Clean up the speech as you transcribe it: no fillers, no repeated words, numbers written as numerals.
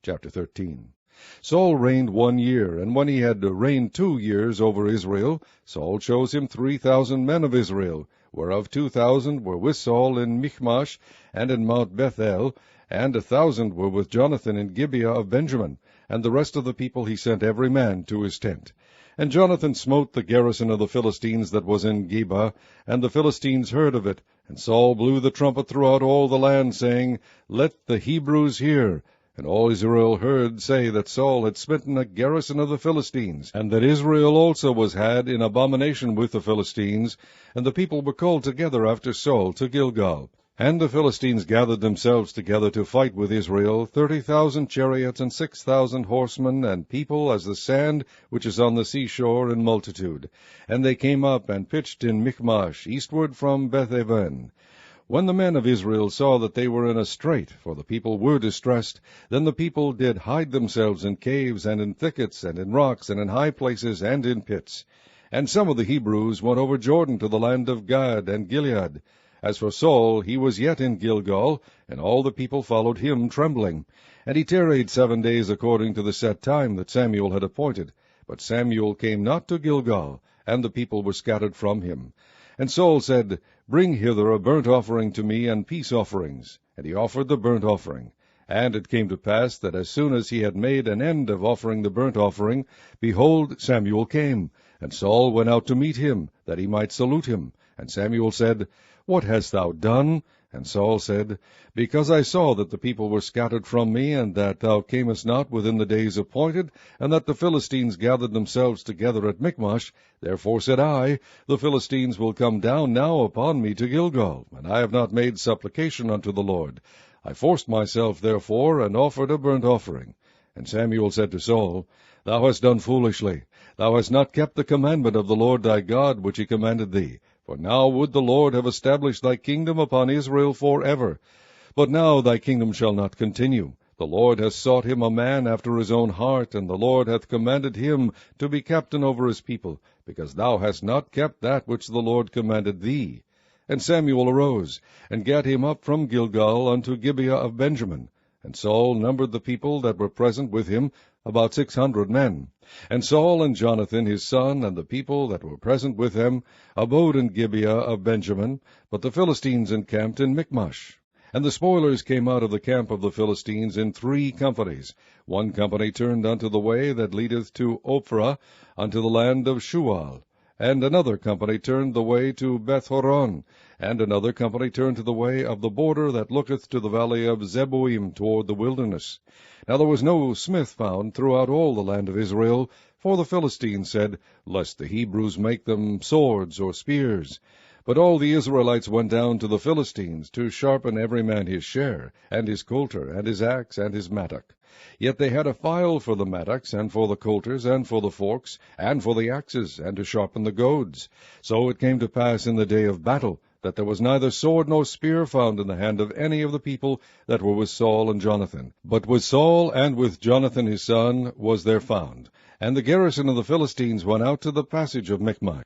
Chapter 13. Saul reigned 1 year, and when he had reigned 2 years over Israel, Saul chose him 3,000 men of Israel, whereof 2,000 were with Saul in Michmash and in Mount Bethel, and 1,000 were with Jonathan in Gibeah of Benjamin, and the rest of the people he sent every man to his tent. And Jonathan smote the garrison of the Philistines that was in Geba, and the Philistines heard of it. And Saul blew the trumpet throughout all the land, saying, Let the Hebrews hear. And all Israel heard say that Saul had smitten a garrison of the Philistines, and that Israel also was had in abomination with the Philistines. And the people were called together after Saul to Gilgal. And the Philistines gathered themselves together to fight with Israel, 30,000 chariots, and 6,000 horsemen, and people as the sand which is on the seashore in multitude. And they came up and pitched in Michmash, eastward from Beth-aven. When the men of Israel saw that they were in a strait, for the people were distressed, then the people did hide themselves in caves, and in thickets, and in rocks, and in high places, and in pits. And some of the Hebrews went over Jordan to the land of Gad and Gilead. As for Saul, he was yet in Gilgal, and all the people followed him trembling. And he tarried 7 days according to the set time that Samuel had appointed. But Samuel came not to Gilgal, and the people were scattered from him. And Saul said, Bring hither a burnt offering to me, and peace offerings. And he offered the burnt offering. And it came to pass that as soon as he had made an end of offering the burnt offering, behold, Samuel came. And Saul went out to meet him, that he might salute him. And Samuel said, What hast thou done? And Saul said, Because I saw that the people were scattered from me, and that thou camest not within the days appointed, and that the Philistines gathered themselves together at Michmash, therefore said I, The Philistines will come down now upon me to Gilgal, and I have not made supplication unto the Lord. I forced myself, therefore, and offered a burnt offering. And Samuel said to Saul, Thou hast done foolishly. Thou hast not kept the commandment of the Lord thy God, which he commanded thee. For now would the Lord have established thy kingdom upon Israel forever. But now thy kingdom shall not continue. The Lord hath sought him a man after his own heart, and the Lord hath commanded him to be captain over his people, because thou hast not kept that which the Lord commanded thee. And Samuel arose, and gat him up from Gilgal unto Gibeah of Benjamin. And Saul numbered the people that were present with him, about 600 men. And Saul and Jonathan his son, and the people that were present with him, abode in Gibeah of Benjamin, but the Philistines encamped in Michmash. And the spoilers came out of the camp of the Philistines in 3 companies. 1 company turned unto the way that leadeth to Ophrah, unto the land of Shual. And another company turned the way to Bethhoron, and another company turned to the way of the border that looketh to the valley of Zeboim toward the wilderness. Now there was no smith found throughout all the land of Israel, for the Philistines said, Lest the Hebrews make them swords or spears. But all the Israelites went down to the Philistines, to sharpen every man his share, and his coulter, and his axe, and his mattock. Yet they had a file for the mattocks, and for the coulters, and for the forks, and for the axes, and to sharpen the goads. So it came to pass in the day of battle, that there was neither sword nor spear found in the hand of any of the people that were with Saul and Jonathan. But with Saul and with Jonathan his son was there found. And the garrison of the Philistines went out to the passage of Michmash.